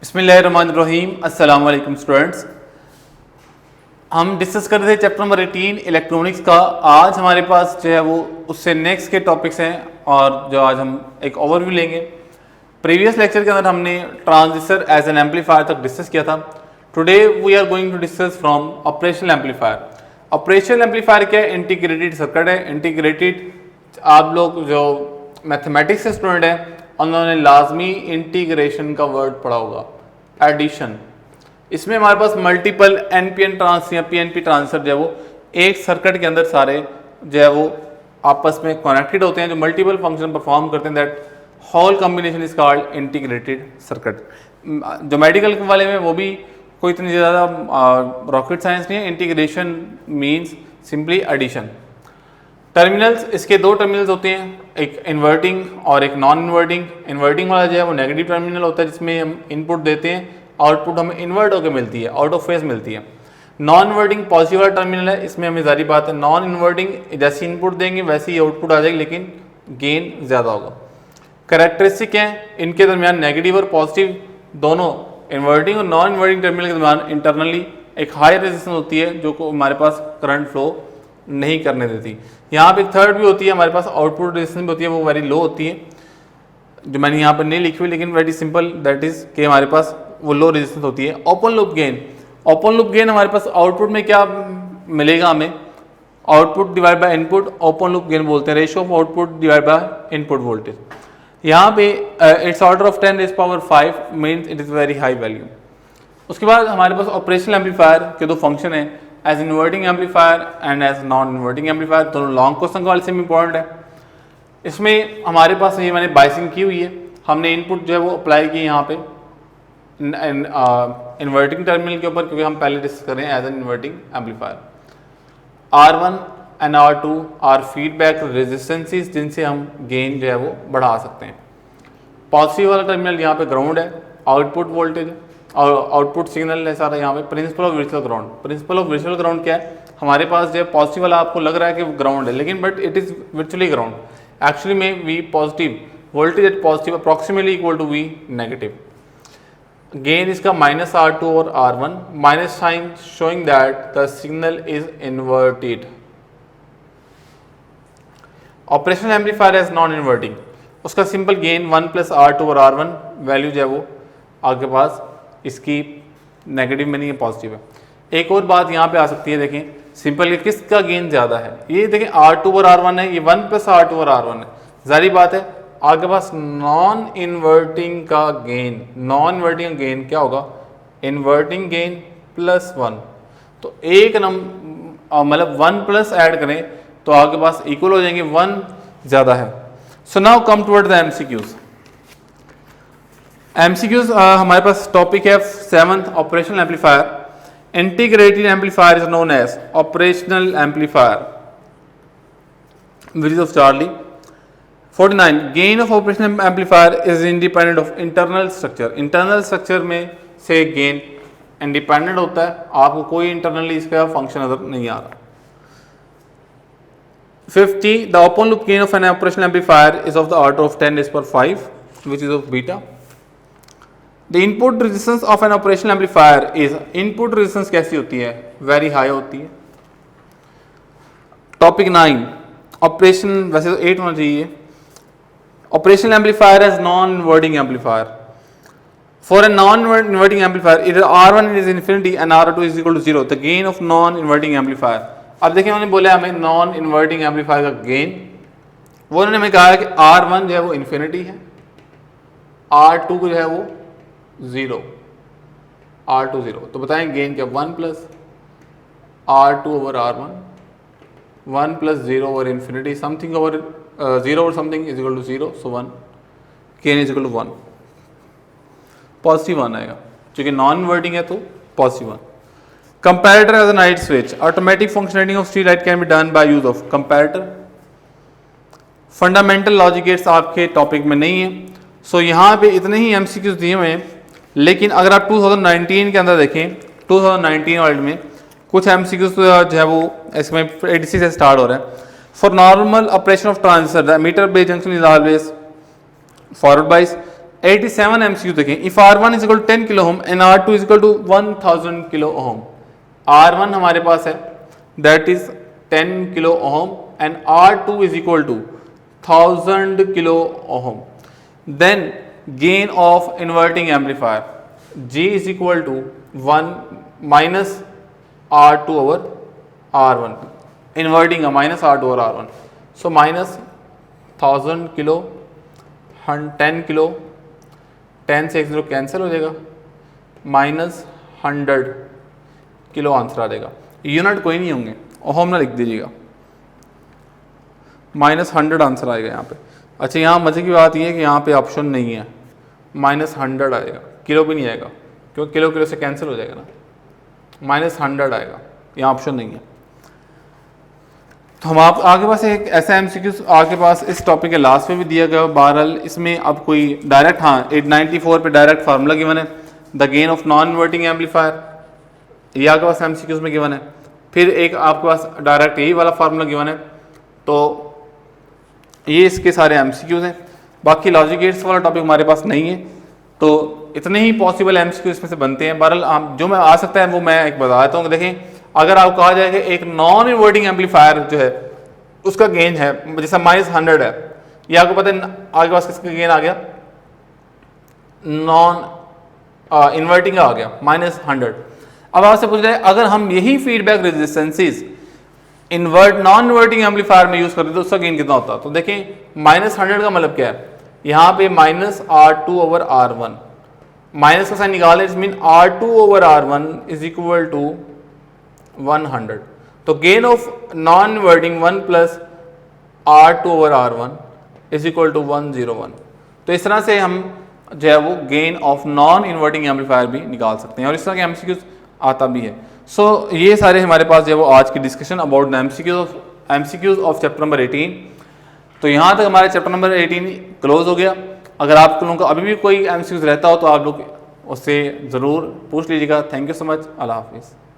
बिस्मिल्लाहिर्रहमानिर्रहीम। अस्सलाम वालेकुम स्टूडेंट्स। हम डिस्कस कर रहे थे चैप्टर नंबर 18 इलेक्ट्रॉनिक्स का। आज हमारे पास जो है वो उससे नेक्स्ट के टॉपिक्स हैं और जो आज हम एक ओवरव्यू लेंगे। प्रीवियस लेक्चर के अंदर हमने ट्रांजिस्टर एज एन एम्पलीफायर तक डिस्कस किया था। Today we are going to discuss from operational amplifier. Operational amplifier क्या है? इंटीग्रेटेड सर्किट है। इंटीग्रेटेड आप लोग जो मैथमेटिक्स के स्टूडेंट हैं उन्होंने लाजमी इंटीग्रेशन का वर्ड पढ़ा होगा, एडिशन। इसमें हमारे पास मल्टीपल एनपीएन ट्रांस या पीएनपी ट्रांजिस्टर जो है वो एक सर्किट के अंदर सारे जो है वो आपस में कनेक्टेड होते हैं, जो मल्टीपल फंक्शन परफॉर्म करते हैं। That whole combination is called integrated circuit. जो मेडिकल वाले में वो भी कोई इतनी ज़्यादा रॉकेट साइंस नहीं है। Integration means simply addition. Terminals, इसके दो टर्मिनल्स होते हैं, एक इन्वर्टिंग और एक नॉन इन्वर्टिंग। इन्वर्टिंग वाला जो है वो नेगेटिव टर्मिनल होता है जिसमें हम इनपुट देते हैं, आउटपुट हमें इन्वर्ट होकर मिलती है, आउट ऑफ फेज मिलती है। नॉन इन्वर्टिंग पॉजिटिव वाला टर्मिनल है, इसमें हमें जारी बात है नॉन इन्वर्टिंग जैसी इनपुट देंगे वैसे ही आउटपुट आ जाएगी, लेकिन गेन ज़्यादा होगा। करेक्टरिस्टिक हैं इनके दरमियान नेगेटिव और पॉजिटिव दोनों इन्वर्टिंग और नॉन इन्वर्टिंग टर्मिनल के दरमियान इंटरनली एक हाई रेजिस्टेंस होती है जो को हमारे पास करंट फ्लो नहीं करने देती। यहाँ पे एक थर्ड भी होती है हमारे पास, आउटपुट रेजिस्टेंस भी होती है, वो वेरी लो होती है, जो मैंने यहाँ पर नहीं लिखी हुई, लेकिन वेरी सिंपल दैट इज कि हमारे पास वो लो रेजिस्टेंस होती है। Open loop gain, open loop gain हमारे पास आउटपुट में क्या मिलेगा हमें? Output divide by input, open loop gain बोलते हैं, ratio of output divide by input voltage. यहाँ पे it's order of 10⁵ means it is very high value. उसके बाद हमारे पास ऑपरेशनल एम्पलीफायर के दो फंक्शन है, as inverting amplifier and as non inverting amplifier. दोनों लॉन्ग क्वेश्चन वाले से इंपॉर्टेंट है। इसमें हमारे पास ये मैंने बाइसिंग की हुई है, हमने इनपुट जो है वो अप्लाई की यहाँ पे इन्वर्टिंग टर्मिनल के ऊपर, क्योंकि हम पहले डिस्कस कर रहे हैं as an inverting amplifier. R1 and R2 are feedback resistances जिनसे हम गेन जो है वो बढ़ा सकते हैं। पॉजिटिव वाला टर्मिनल यहाँ पे ग्राउंड है, आउटपुट वोल्टेज और आउटपुट सिग्नल है सारा यहाँ पे। Principle of virtual ground, principle of virtual ground क्या है? हमारे पास जो है पॉजिटिव वाला आपको लग रहा है कि वो ग्राउंड है, लेकिन but it is virtually ground. Actually में V positive voltage at positive approximately equal to V negative. Gain इसका -R2 और R1, minus sign showing that the signal is inverted. Operational amplifier as non inverting, उसका simple gain 1+R2 और R1 value जो है वो आपके पास इसकी negative में नहीं है, पॉजिटिव है। एक और बात यहाँ पे आ सकती है, देखें सिंपल किसका गेन ज़्यादा है? ये देखें R2 और R1 है, ये 1+R2 और R1 है। जारी बात है आपके पास नॉन इन्वर्टिंग का गेन, नॉन इन्वर्टिंग गेन क्या होगा? Inverting gain +1। तो एक मतलब 1+ ऐड करें तो आपके पास इक्वल हो जाएंगे, 1 ज़्यादा है। So now come toward the MCQs। MCQs हमारे पास टॉपिक है 7th operational amplifier. Integrated amplifier is known as operational amplifier which is of Charlie. 49 gain of operational amplifier is independent of internal structure. Internal structure में से gain independent होता है, आपको कोई internally इसका फंक्शन नजर नहीं आ रहा। 50 the open loop gain of N operational amplifier is of the order of 10⁵ which is of beta. The input resistance of N operational amplifier is, input resistance कैसी होती है? वेरी हाई होती है। Topic 9 operation, वैसे तो 8 होना चाहिए। Operational amplifier as non inverting amplifier. For a non inverting amplifier इधर R1 is infinity and R2 is equal to 0 the gain of non inverting amplifier. अब देखिए उन्होंने बोला हमें नॉन इन्वर्टिंग एम्पलीफायर का गेन, वो उन्होंने हमें कहा है कि R1 जो है वो इन्फिनिटी है, R2 जो है वो 0, R2 0। तो बताएं गेन क्या? 1+R2 over R1, 1+0 over infinity, something over 0 और something is equal to 0, so 1, gain is equal to 1, positive 1 आएगा, क्योंकि नॉन इन्वर्टिंग है तो positive 1। Comparator as a night switch, automatic functioning of street light can be done by use of comparator. Fundamental logic gates आपके topic में नहीं है, सो यहाँ पे इतने ही MCQs दिए हुए हैं। लेकिन अगर आप 2019 के अंदर देखें, 2019 वाले में कुछ MCQs जो है वो इसमें 86 से स्टार्ट हो रहा है। For normal operation of transistor the emitter base junction is always forward bias 87 MCQ देखें, if R1 is equal to 10 kilo ohm and R2 is equal to 1000 kilo ohm. R1 हमारे पास है that is 10 kilo ohm and R2 is equal to 1000 kilo ohm. Then gain of inverting amplifier G is equal to 1 minus R2 over R1, inverting है minus R2 over R1, so minus 1000 kilo 10 kilo 10 से 0 cancel हो जाएगा, minus 100 kilo answer आ जाएगा। Unit कोई नहीं होंगे, ohm ना लिख दीजिएगा, माइनस 100 आंसर आएगा यहाँ पे। अच्छा यहाँ मजे की बात ये है कि यहाँ पे ऑप्शन नहीं है, माइनस 100 आएगा, किलो भी नहीं आएगा क्योंकि किलो किलो से कैंसिल हो जाएगा ना, माइनस 100 आएगा, यहाँ ऑप्शन नहीं है। तो हम आप आगे पास एक ऐसा MCQ आपके पास इस टॉपिक के लास्ट में भी दिया गया। बहरहाल इसमें अब कोई डायरेक्ट, हाँ 894 पे डायरेक्ट फार्मूला गिवन है, the gain of non inverting amplifier, ये आपके पास MCQs में गिवन है। फिर एक आपके पास डायरेक्ट यही वाला फार्मूला गिवन है, तो ये इसके सारे MCQs हैं। बाकी लॉजिक गेट्स वाला टॉपिक हमारे पास नहीं है, तो इतने ही पॉसिबल MCQ इसमें से बनते हैं। बहरहाल जो मैं आ सकता है वो मैं एक बता देता हूँ। देखें, अगर आपको कहा जाए कि एक नॉन इन्वर्टिंग एम्पलीफायर जो है उसका गेन है जैसा माइनस 100 है, ये आपको पता है आगे पास किसका गेन आ गया, नॉन इन्वर्टिंग आ गया माइनस 100। अब आपसे पूछ रहे हैं अगर हम यही feedback resistances non inverting amplifier में यूज करते तो उसका गेन कितना होता। तो देखें माइनस 100 का मतलब क्या है, यहाँ पे minus R2 over R1, minus का साइन निकाले, it mean R2 over R1 is equal to 100। तो gain of non inverting 1 plus R2 over R1 is equal to 101। तो इस तरह से हम जो है वो gain of non inverting amplifier भी निकाल सकते हैं और इस तरह के MCQs आता भी है। सो ये सारे हमारे पास जो है वो आज की discussion about MCQs of chapter number 18। तो यहाँ तक हमारे चैप्टर नंबर 18 क्लोज हो गया। अगर आप लोगों का अभी भी कोई MCQs रहता हो तो आप लोग उससे ज़रूर पूछ लीजिएगा। थैंक यू सो मच, अल्लाह हाफिज़।